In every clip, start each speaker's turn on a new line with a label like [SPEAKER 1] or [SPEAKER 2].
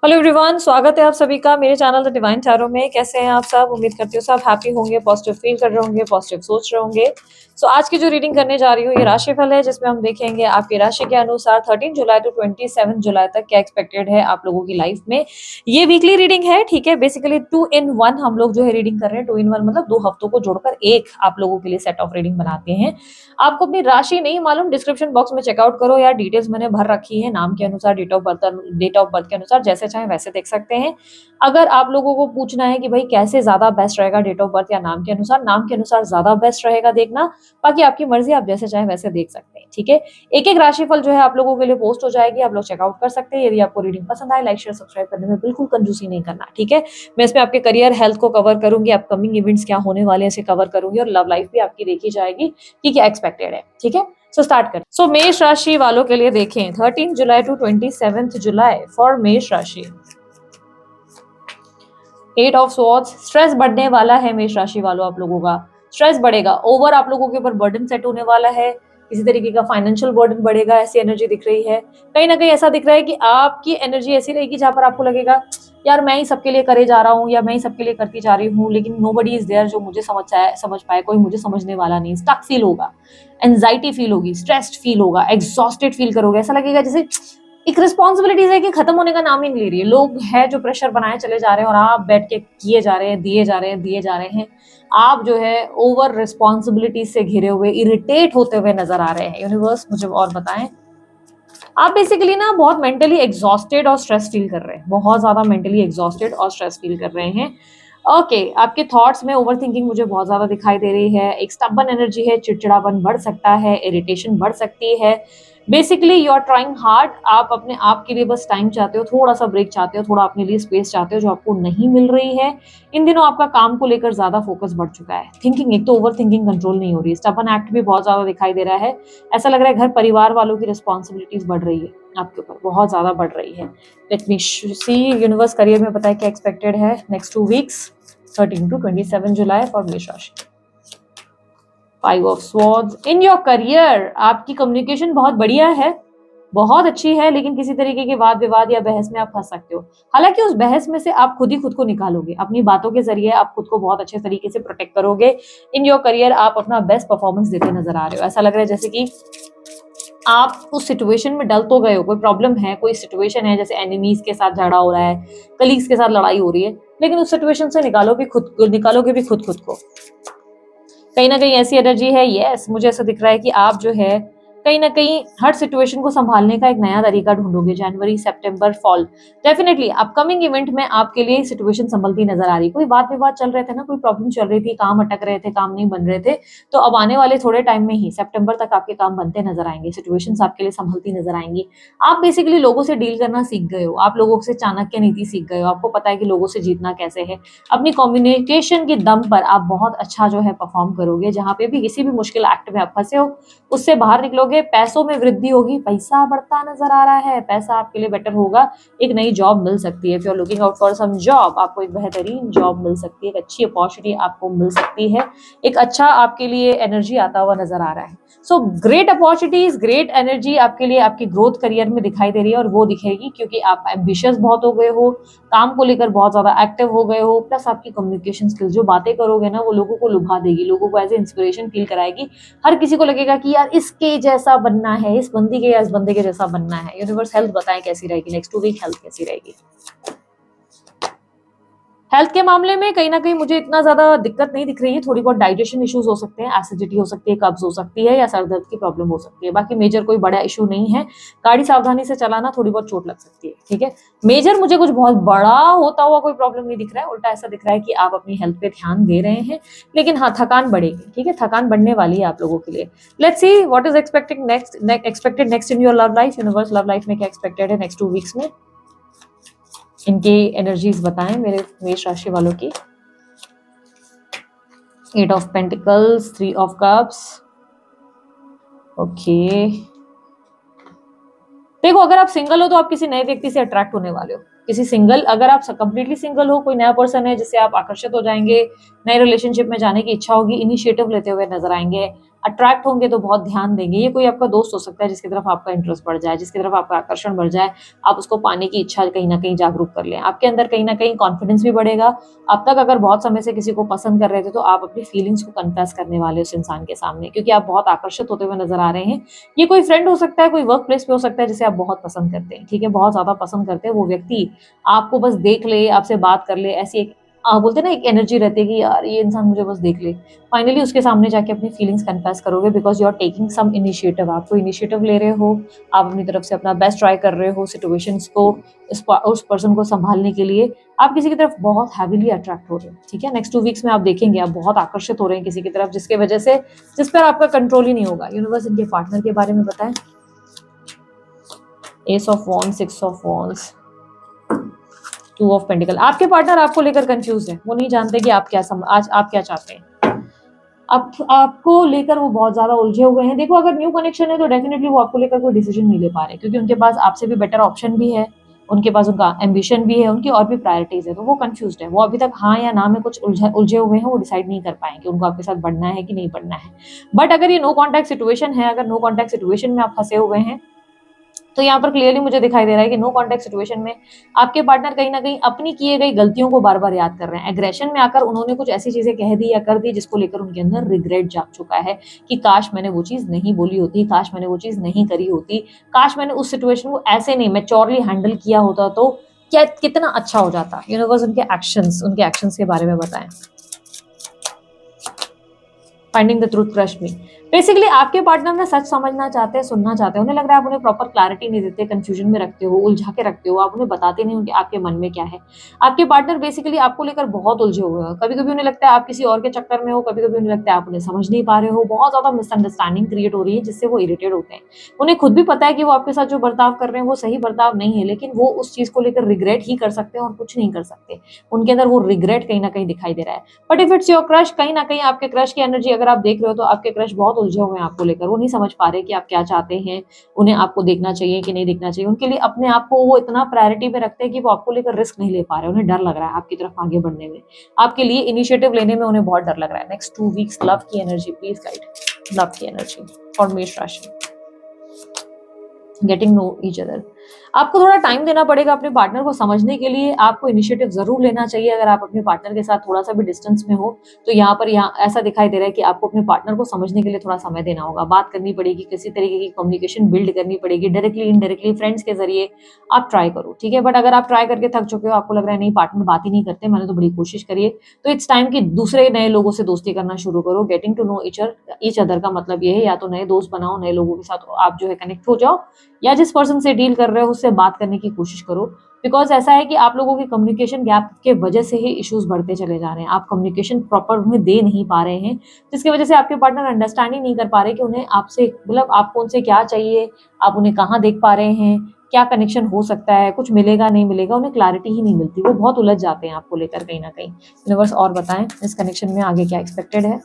[SPEAKER 1] Hello everyone, स्वागत है आप सभी का मेरे चैनल द डिवाइन टैरो में। कैसे हैं आप सब? उम्मीद करती हूँ सब हैप्पी होंगे, पॉजिटिव फील कर रहे होंगे, पॉजिटिव सोच रहे होंगे। आज की जो रीडिंग करने जा रही हूँ ये राशिफल है, जिसमें हम देखेंगे आपकी राशि के अनुसार 13 जुलाई टू 27 जुलाई तक क्या एक्सपेक्टेड है आप लोगों की लाइफ में। ये वीकली रीडिंग है, ठीक है। बेसिकली 2 in 1 हम लोग जो है रीडिंग कर रहे हैं। 2 in 1 मतलब 2 हफ्तों को जोड़कर एक आप लोगों के लिए सेट ऑफ रीडिंग बनाते हैं। आपको अपनी राशि नहीं मालूम, डिस्क्रिप्शन बॉक्स में चेकआउट करो, या डिटेल्स मैंने भर रखी है नाम के अनुसार, डेट ऑफ बर्थ के अनुसार, जैसे चाहे वैसे देख सकते हैं। अगर आप लोगों को पूछना है कि भाई कैसे ज्यादा बेस्ट रहेगा, डेट ऑफ बर्थ या नाम के अनुसार ज्यादा बेस्ट रहेगा देखना। बाकी आपकी मर्जी, आप जैसे चाहे वैसे देख सकते हैं, ठीक है। एक एक राशिफल जो है आप लोगों के लिए पोस्ट हो जाएगी, आप लोग चेकआउट कर सकते हैं। यदि आपको रीडिंग पसंद आए, लाइक शेयर सब्सक्राइब करने में बिल्कुल कंजूसी नहीं करना, ठीक है। मैं इसमें आपके करियर, हेल्थ को कवर करूंगी, अपकमिंग इवेंट्स क्या होने वाले हैं इसे कवर करूंगी, और लव लाइफ भी आपकी देखी जाएगी कि क्या एक्सपेक्टेड है, ठीक है। स्टार्ट करें। मेष राशि वालों के लिए देखें 13 जुलाई टू 27 जुलाई फॉर मेष राशि। 8 ऑफ स्वॉर्ड्स, स्ट्रेस बढ़ने वाला है मेष राशि वालों, आप लोगों का स्ट्रेस बढ़ेगा। ओवर आप लोगों के ऊपर बर्डन सेट होने वाला है, किसी तरीके का फाइनेंशियल बर्डन बढ़ेगा, ऐसी एनर्जी दिख रही है। कहीं ना कहीं ऐसा दिख रहा है कि आपकी एनर्जी ऐसी रहेगी जहां पर आपको लगेगा यार मैं ही सबके लिए करे जा रहा हूँ, या मैं ही सबके लिए करती जा रही हूँ, लेकिन नोबडी इज देयर जो मुझे समझ पाए, कोई मुझे समझने वाला नहीं। स्टक फील होगा, एंजाइटी फील होगी, स्ट्रेस्ड फील होगा, एग्जॉस्टेड फील करोगे। ऐसा लगेगा जैसे एक रिस्पॉन्सिबिलिटीज है कि खत्म होने का नाम ही नहीं ले रही है। लोग है जो प्रेशर बनाए चले जा रहे हैं, और आप बैठ के किए जा रहे हैं, दिए जा रहे हैं। आप जो है ओवर रिस्पॉन्सिबिलिटी से घिरे हुए, इरिटेट होते हुए नजर आ रहे हैं। यूनिवर्स मुझे और बताएं। आप बेसिकली ना बहुत मेंटली एग्जॉस्टेड और स्ट्रेस फील कर रहे हैं, बहुत ज्यादा मेंटली एग्जॉस्टेड और स्ट्रेस फील कर रहे हैं। ओके, आपके थॉट्स में ओवर थिंकिंग मुझे बहुत ज्यादा दिखाई दे रही है। एक स्टबन एनर्जी है, चिड़चिड़ापन बढ़ सकता है, इरिटेशन बढ़ सकती है। Basically you are trying hard. आप अपने आप के लिए बस टाइम चाहते हो, थोड़ा सा ब्रेक चाहते हो, थोड़ा अपने लिए स्पेस चाहते हो, जो आपको नहीं मिल रही है। इन दिनों आपका काम को लेकर ज्यादा फोकस बढ़ चुका है। थिंकिंग, एक तो ओवर थिंकिंग कंट्रोल नहीं हो रही है। स्टबन एक्ट भी बहुत ज्यादा दिखाई दे रहा है। ऐसा लग रहा है घर परिवार वालों की रिस्पॉन्सिबिलिटीज बढ़ रही है आपके ऊपर, बहुत ज्यादा बढ़ रही है। Let me see universe career में बताए क्या एक्सपेक्टेड है next 2 weeks 13 to 27 July for मेष राशि। 5 of swords, in your career आपकी कम्युनिकेशन बहुत बढ़िया है, बहुत अच्छी है, लेकिन किसी तरीके के वाद विवाद या बहस में आप फंस सकते हो। हालांकि उस बहस में से आप खुद ही खुद को निकालोगे, अपनी बातों के जरिए आप खुद को बहुत अच्छे तरीके से प्रोटेक्ट करोगे। इन योर करियर आप अपना बेस्ट परफॉर्मेंस देते नजर आ रहे हो। ऐसा लग रहा है जैसे कि आप उस सिचुएशन में डल तो गए हो, कोई प्रॉब्लम है, कोई सिचुएशन है, जैसे एनिमीज के साथ झगड़ा हो रहा है, कलीग्स के साथ लड़ाई हो रही है, लेकिन उस सिचुएशन से निकालोगे भी खुद को। कहीं ना कहीं ऐसी एनर्जी है। यस, मुझे ऐसा दिख रहा है कि आप जो है कहीं ना कहीं हर सिचुएशन को संभालने का एक नया तरीका ढूंढोगे। जनवरी, सितंबर, फॉल, डेफिनेटली अपकमिंग इवेंट में आपके लिए सिचुएशन संभलती नजर आ रही। कोई वाद विवाद चल रहे थे ना, कोई प्रॉब्लम चल रही थी, काम अटक रहे थे, काम नहीं बन रहे थे, तो अब आने वाले थोड़े टाइम में ही सितंबर तक आपके काम बनते नजर आएंगे, सिचुएशंस आपके लिए संभलती नजर आएंगी। आप बेसिकली लोगों से डील करना सीख गए हो, आप लोगों से चाणक्य नीति सीख गए हो, आपको पता है कि लोगों से जीतना कैसे है। अपनी कम्युनिकेशन के दम पर आप बहुत अच्छा जो है परफॉर्म करोगे। जहां पे भी किसी भी मुश्किल एक्ट में आप फंसे हो, उससे बाहर निकलोगे। पैसों में वृद्धि होगी, पैसा बढ़ता नजर आ रहा है, पैसा आपके लिए बेटर होगा। एक नई जॉब मिल सकती है। If you are looking out for some job, आपको एक बेहतरीन जॉब मिल सकती है, एक अच्छी अपॉर्चुनिटी आपको मिल सकती है, एक अच्छा आपके लिए एनर्जी आता हुआ नजर आ रहा है। ग्रेट अपॉर्चुनिटीज, ग्रेट एनर्जी आपके लिए आपकी ग्रोथ करियर में दिखाई दे रही है, और वो दिखेगी क्योंकि आप एम्बिशियस बहुत हो गए हो, काम को लेकर बहुत ज्यादा एक्टिव हो गए हो। प्लस आपकी कम्युनिकेशन स्किल्स, जो बातें करोगे ना वो लोगों को लुभा देगी, लोगों को एज ए इंस्पिरेशन फील कराएगी। हर किसी को लगेगा कि यार इसके जैसा बनना है, इस बंदी के या इस बंदे के जैसा बनना है। यूनिवर्स हेल्थ बताएं कैसी रहेगी नेक्स्ट 2 वीक, हेल्थ कैसी रहेगी। हेल्थ के मामले में कहीं ना कहीं मुझे इतना ज्यादा दिक्कत नहीं दिख रही है। थोड़ी बहुत डाइजेशन इश्यूज हो सकते हैं, एसिडिटी हो सकती है, कब्ज हो सकती है, या सर दर्द की प्रॉब्लम हो सकती है। बाकी मेजर कोई बड़ा इशू नहीं है। गाड़ी सावधानी से चलाना, थोड़ी बहुत चोट लग सकती है, ठीक है। मेजर मुझे कुछ बहुत बड़ा होता हुआ कोई प्रॉब्लम नहीं दिख रहा है। उल्टा ऐसा दिख रहा है कि आप अपनी हेल्थ पे ध्यान दे रहे हैं, लेकिन हाँ थकान बढ़ेगी, ठीक है, थकान बढ़ने वाली है आप लोगों के लिए। Let's see what is expected next in your love life. Universe love life में क्या एक्सपेक्टेड है नेक्स्ट 2 वीक्स में, इनकी एनर्जीज बताएं मेरे मेष राशि वालों की। 8 of pentacles, 3 of cups. Okay, देखो अगर आप सिंगल हो तो आप किसी नए व्यक्ति से अट्रैक्ट होने वाले हो। अगर आप कंप्लीटली सिंगल हो, कोई नया पर्सन है जिससे आप आकर्षित हो जाएंगे, नए रिलेशनशिप में जाने की इच्छा होगी, इनिशिएटिव लेते हुए नजर आएंगे। अट्रैक्ट होंगे तो बहुत ध्यान देंगे। ये कोई आपका दोस्त हो सकता है जिसकी तरफ आपका इंटरेस्ट बढ़ जाए, जिसकी तरफ आपका आकर्षण बढ़ जाए, आप उसको पाने की इच्छा कहीं न कहीं जागरूक कर लें। आपके अंदर कहीं न कहीं कॉन्फिडेंस भी बढ़ेगा। अब तक अगर बहुत समय से किसी को पसंद कर रहे थे, तो आप अपनी फीलिंग्स को कन्फेस करने वाले उस इंसान के सामने, क्योंकि आप बहुत आकर्षित होते हुए नज़र आ रहे हैं। ये कोई फ्रेंड हो सकता है, कोई वर्क प्लेस पे हो सकता है जिसे आप बहुत पसंद करते हैं, ठीक है? बहुत ज़्यादा पसंद करते हैं। वो व्यक्ति आपको बस देख ले, आपसे बात कर ले, ऐसी एक बोलते हैं ना एक एनर्जी रहती है कि यार ये इंसान मुझे बस देख ले। फाइनली उसके सामने जाके अपनी फीलिंग्स कन्फेस करोगे because you are taking some initiative. आप कोई इनिशिएटिव ले रहे हो, आप अपनी तरफ से अपना बेस्ट ट्राई कर रहे हो सिचुएशंस को उस पर्सन को सँभालने के लिए। आप किसी की तरफ बहुत हेवीली अट्रैक्ट हो रहे हो, ठीक है? नेक्स्ट 2 वीक्स में आप देखेंगे आप बहुत आकर्षित हो रहे हैं किसी की तरफ जिसकी वजह से जिस पर आपका कंट्रोल ही नहीं होगा। यूनिवर्स इनके पार्टनर के बारे में बताएँ। S of wands, 6 of wands, 2 of pentacle. आपके पार्टनर आपको लेकर कंफ्यूज्ड है। वो नहीं जानते कि आज आप क्या चाहते हैं। आपको लेकर वो बहुत ज़्यादा उलझे हुए हैं। देखो अगर न्यू कनेक्शन है तो डेफिनिटली वो आपको लेकर कोई डिसीजन नहीं ले पा रहे, क्योंकि उनके पास आपसे भी बेटर ऑप्शन भी है, उनके पास उनका एम्बिशन भी है, उनकी और भी प्रायोरिटीज़ है, तो वो कन्फ्यूज़्ड है। वो अभी तक हाँ या ना में कुछ उलझे हुए हैं, वो डिसाइड नहीं कर पाए कि उनको आपके साथ बढ़ना है कि नहीं बढ़ना है। बट अगर ये नो कॉन्टैक्ट सिचुएशन है, अगर नो कॉन्टैक्ट सिचुएशन में आप फँसे हुए हैं, तो यहाँ पर क्लियरली मुझे दिखाई दे रहा है कि नो कॉन्टैक्ट सिचुएशन में आपके पार्टनर कहीं न कहीं अपनी किए गई गलतियों को बार-बार याद कर रहे हैं। एग्रेशन में आकर उन्होंने कुछ ऐसी चीज़ें कह दी या कर दी जिसको लेकर उनके अंदर रिग्रेट जाग चुका है कि काश मैंने वो चीज़ नहीं बोली होती, काश मैंने वो चीज़ नहीं करी होती, काश मैंने उस सिचुएशन को ऐसे नहीं मैच्योरली हैंडल किया होता तो क्या कितना अच्छा हो जाता। यूनिवर्स उनके एक्शंस के बारे में बताएँ। Finding the truth crush me. Basically आपके पार्टनर ना सच समझना चाहते हैं, सुनना चाहते हैं। उन्हें लग रहा है आप उन्हें प्रॉपर क्लैरिटी नहीं देते, कंफ्यूजन में रखते हो, उलझा के रखते हो, आप उन्हें बताते नहीं हो कि आपके मन में क्या है। आपके पार्टनर बेसिकली आपको लेकर बहुत उलझे हुए हैं। कभी-कभी उन्हें लगता है आप किसी और के चक्कर में हो, कभी-कभी उन्हें लगता है आप उन्हें समझ नहीं पा रहे हो। बहुत ज़्यादा मिसअंडरस्टैंडिंग क्रिएट हो रही है जिससे वो इरिटेट होते हैं। उन्हें खुद भी पता है कि वो आपके साथ जो बर्ताव कर रहे हैं वो सही बर्ताव नहीं है, लेकिन वो उस चीज़ को लेकर रिग्रेट ही कर सकते हैं और कुछ नहीं कर सकते। उनके अंदर वो रिग्रेट कहीं न कहीं दिखाई दे रहा है। But if it's your crush, कहीं न कहीं आपके क्रश की एनर्जी अगर आप देख रहे हो तो आपके क्रश बहुत उलझे हुए हैं आपको लेकर। वो नहीं समझ पा रहे कि आप क्या चाहते हैं, उन्हें आपको देखना चाहिए कि नहीं देखना चाहिए। उनके लिए अपने आप को वो इतना प्रायोरिटी पे रखते हैं कि वो आपको लेकर रिस्क नहीं ले पा रहे। उन्हें डर लग रहा है आपकी तरफ आगे बढ़ने में। आपके लिए इनिशिएटिव लेने में उन्हें बहुत डर लग रहा है। नेक्स्ट 2 वीक्स लव की एनर्जी प्लीज गाइड। लव की एनर्जी फॉर मेष राशि। Getting no each other. आपको थोड़ा टाइम देना पड़ेगा अपने पार्टनर को समझने के लिए। आपको इनिशिएटिव ज़रूर लेना चाहिए अगर आप अपने पार्टनर के साथ थोड़ा-सा भी डिस्टेंस में हो, तो यहाँ ऐसा दिखाई दे रहा है कि आपको अपने पार्टनर को समझने के लिए थोड़ा समय देना होगा। बात करनी पड़ेगी, किसी तरीके की कम्युनिकेशन बिल्ड करनी पड़ेगी, डायरेक्टली, इनडायरेक्टली, फ्रेंड्स के ज़रिए आप ट्राई करो, ठीक है? बट अगर आप ट्राई करके थक चुके हो, आपको लग रहा है नहीं पार्टनर बात ही नहीं करते, मैंने तो बड़ी कोशिश करी है, तो इट्स टाइम कि दूसरे नए लोगों से दोस्ती करना शुरू करो। Getting to know each other का मतलब ये है या तो नए दोस्त बनाओ, नए लोगों के साथ आप जो है कनेक्ट हो जाओ, या जिस पर्सन से डील कर रहे हो उससे बात करने की कोशिश करो। बिकॉज़ ऐसा है कि आप लोगों की कम्युनिकेशन गैप के वजह से ही इश्यूज़ बढ़ते चले जा रहे हैं। आप कम्युनिकेशन प्रॉपर उन्हें दे नहीं पा रहे हैं, जिसकी वजह से आपके पार्टनर अंडरस्टैंड ही नहीं कर पा रहे कि उन्हें आपसे मतलब आपको उनसे क्या चाहिए, आप उन्हें कहाँ देख पा रहे हैं, क्या कनेक्शन हो सकता है, कुछ मिलेगा, नहीं मिलेगा, उन्हें क्लैरिटी ही नहीं मिलती। वो बहुत उलझ जाते हैं आपको लेकर कहीं न कहीं। यूनिवर्स और बताएँ इस कनेक्शन में आगे क्या एक्सपेक्टेड है?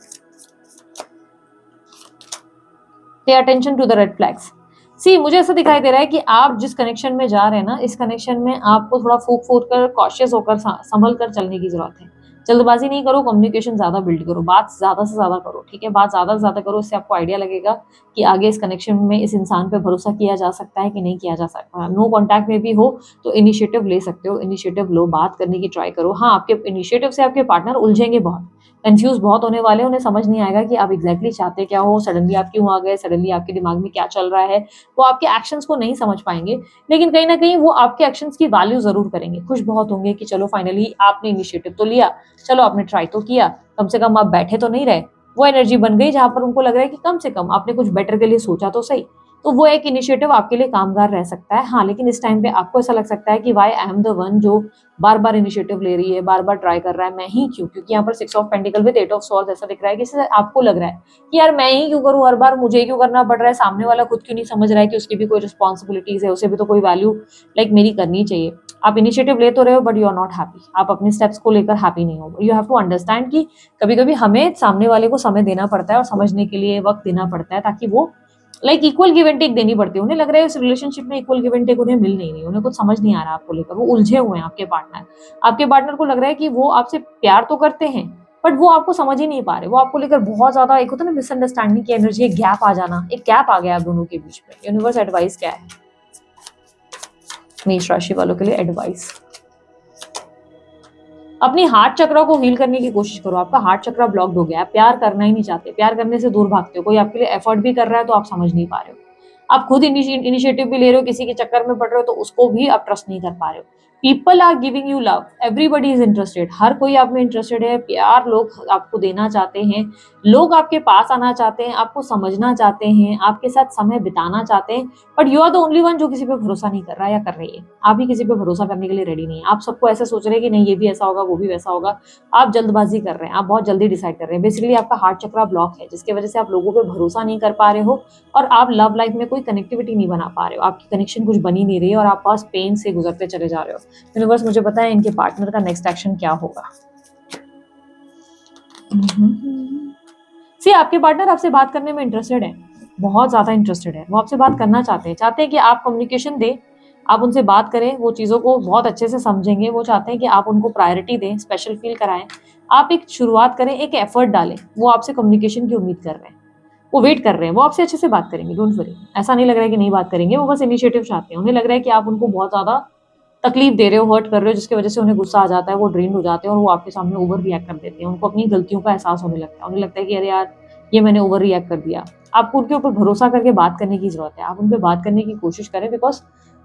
[SPEAKER 1] Pay attention to the red flags. See मुझे ऐसा दिखाई दे रहा है कि आप जिस कनेक्शन में जा रहे हैं ना, इस कनेक्शन में आपको थोड़ा फूँक-फूँक कर कॉशियस होकर संभल कर चलने की ज़रूरत है। जल्दबाज़ी नहीं करो, कम्युनिकेशन ज़्यादा बिल्ड करो, बात ज़्यादा से ज़्यादा करो, ठीक है? बात ज़्यादा से ज़्यादा करो, इससे आपको आइडिया लगेगा कि आगे इस कनेक्शन में इस इंसान पे भरोसा किया जा सकता है कि नहीं किया जा सकता। नो कॉन्टैक्ट में भी हो तो इनिशिएटिव ले सकते हो, इनिशिएटिव लो, बात करने की ट्राई करो। हाँ, आपके इनिशिएटिव से आपके पार्टनर उलझेंगे बहुत, कन्फ्यूज़ बहुत होने वाले हैं, उन्हें समझ नहीं आएगा कि आप एग्ज़ैक्टली चाहते क्या हो, सडनली आप क्यों आ गए, सडनली आपके दिमाग में क्या चल रहा है। वो आपके एक्शंस को नहीं समझ पाएँगे, लेकिन कहीं न कहीं वो आपके एक्शंस की वैल्यू ज़रूर करेंगे। खुश बहुत होंगे कि चलो फाइनली आपने इनिशिएटिव तो लिया, चलो आपने ट्राई तो किया, कम से कम आप बैठे तो नहीं रहे। वो एनर्जी बन गई जहाँ पर उनको लग रहा है कि कम से कम आपने कुछ बेटर के लिए सोचा तो सही। तो वो एक इनिशिएटिव आपके लिए कामगार रह सकता है। हाँ, लेकिन इस टाइम पे आपको ऐसा लग सकता है कि why I am the one जो बार-बार इनिशिएटिव ले रही है, बार-बार ट्राई कर रहा है, मैं ही क्यों? क्योंकि यहाँ पर 6 of pentacle with 8 of swords ऐसा दिख रहा है कि इससे आपको लग रहा है कि यार मैं ही क्यों करूँ हर बार, मुझे क्यों करना पड़ रहा है, सामने वाला खुद क्यों नहीं समझ रहा है कि उसकी भी कोई रिस्पॉन्सिबिलिटीज़ है, उसे भी तो कोई वैल्यू मेरी करनी चाहिए। आप इनिशिएटिव ले तो रहे हो but you are not happy. आप अपने स्टेप्स को लेकर हैप्पी नहीं हो। यू हैव टू अंडरस्टैंड कि कभी-कभी हमें सामने वाले को समय देना पड़ता है और समझने के लिए वक़्त देना पड़ता है ताकि वो इक्वल गिव एंड टेक देनी पड़ती है। उन्हें लग रहा है इस रिलेशनशिप में इक्वल गिव एंड टेक उन्हें मिल नहीं रही है। उन्हें कुछ समझ नहीं आ रहा आपको लेकर। वो उलझे हुए हैं आपके पार्टनर। आपके पार्टनर को लग रहा है कि वो आपसे प्यार तो करते हैं, बट वो आपको समझ ही नहीं पा रहे, वो आपको लेकर बहुत ज्यादा, एक होता है ना मिसअंडरस्टैंडिंग की एनर्जी, एक गैप आ जाना, एक गैप आ गया आप दोनों के बीच में। यूनिवर्स एडवाइस क्या है मेष राशि वालों के लिए? एडवाइस, अपनी हार्ट चक्र को हील करने की कोशिश करो। आपका हार्ट चक्र ब्लॉक्ड हो गया है, प्यार करना ही नहीं चाहते, प्यार करने से दूर भागते हो, कोई आपके लिए एफर्ट भी कर रहा है तो आप समझ नहीं पा रहे हो, आप खुद इनिशिएटिव भी ले रहे हो, किसी के चक्कर में पड़ रहे हो तो उसको भी आप ट्रस्ट नहीं कर पा रहे हो। People are giving you love, everybody is interested, हर कोई आप में इंटरेस्टेड है, प्यार लोग आपको देना चाहते हैं, लोग आपके पास आना चाहते हैं, आपको समझना चाहते हैं, आपके साथ समय बिताना चाहते हैं, but you are the only one जो किसी पे भरोसा नहीं कर रहा है या कर रही है। आप ही किसी पे भरोसा करने के लिए रेडी नहीं है, आप सबको ऐसे सोच रहे हैं कि नहीं ये भी ऐसा होगा वो भी वैसा होगा, आप जल्दबाजी कर रहे हैं, आप बहुत जल्दी डिसाइड कर रहे हैं। बेसिकली आपका हार्ट चक्र ब्लॉक है, जिसकी वजह से आप लोगों पे भरोसा नहीं कर पा रहे हो और आप लव लाइफ में कोई कनेक्टिविटी नहीं बना पा रहे हो, आपकी कनेक्शन कुछ बनी नहीं रही है और आप पास पेन से गुजरते चले जा रहे हो। यूनिवर्स मुझे पता है इनके पार्टनर का नेक्स्ट एक्शन क्या होगा। सी, आपके पार्टनर आपसे बात करने में इंटरेस्टेड है, बहुत ज्यादा इंटरेस्टेड है, वो आपसे बात करना चाहते हैं कि आप कम्युनिकेशन दें, आप उनसे बात करें, वो चीज़ों को बहुत अच्छे से समझेंगे, वो चाहते हैं कि आप उनको प्रायोरिटी दें, स्पेशल फील कराएं, आप एक शुरुआत करें, एक एफर्ट डालें, वो आपसे कम्युनिकेशन की उम्मीद कर रहे हैं, वो वेट कर रहे हैं, वो आपसे अच्छे से बात करेंगे, डोंट वरी, ऐसा नहीं लग रहा है कि नहीं बात करेंगे, वो बस इनिशिएटिव चाहते हैं, उन्हें लग रहा है कि आप उनको बहुत ज़्यादा तकलीफ दे रहे हो, हर्ट कर रहे हो, जिसकी वजह से उन्हें गुस्सा आ जाता है, वो ड्रेन हो जाते हैं और वो आपके सामने ओवर रिएक्ट कर देते हैं, उनको अपनी गलतियों का एहसास होने लगता है, उन्हें लगता है कि अरे यार ये मैंने ओवर रिएक्ट कर दिया। आपको उनके ऊपर भरोसा करके बात करने की जरूरत है, आप उन पर बात करने की कोशिश करें, बिकॉज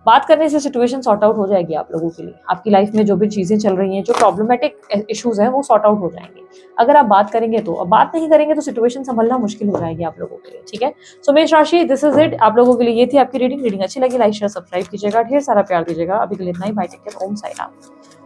[SPEAKER 1] बात करने से सिचुएशन सॉर्ट आउट हो जाएगी आप लोगों के लिए, आपकी लाइफ में जो भी चीजें चल रही हैं, जो प्रॉब्लमेटिक इश्यूज हैं वो सॉर्ट आउट हो जाएंगे अगर आप बात करेंगे तो। अब बात नहीं करेंगे तो सिचुएशन संभलना मुश्किल हो जाएगी आप लोगों के लिए, ठीक है। सो मेष राशि, दिस इज इट, आप लोगों के लिए ये थी आपकी रीडिंग अच्छी लगी लाइक शेयर सब्सक्राइब कीजिएगा, ढेर सारा प्यार दीजिएगा। अभी के लिए इतना ही, बाय, टेक केयर, ओम साई राम।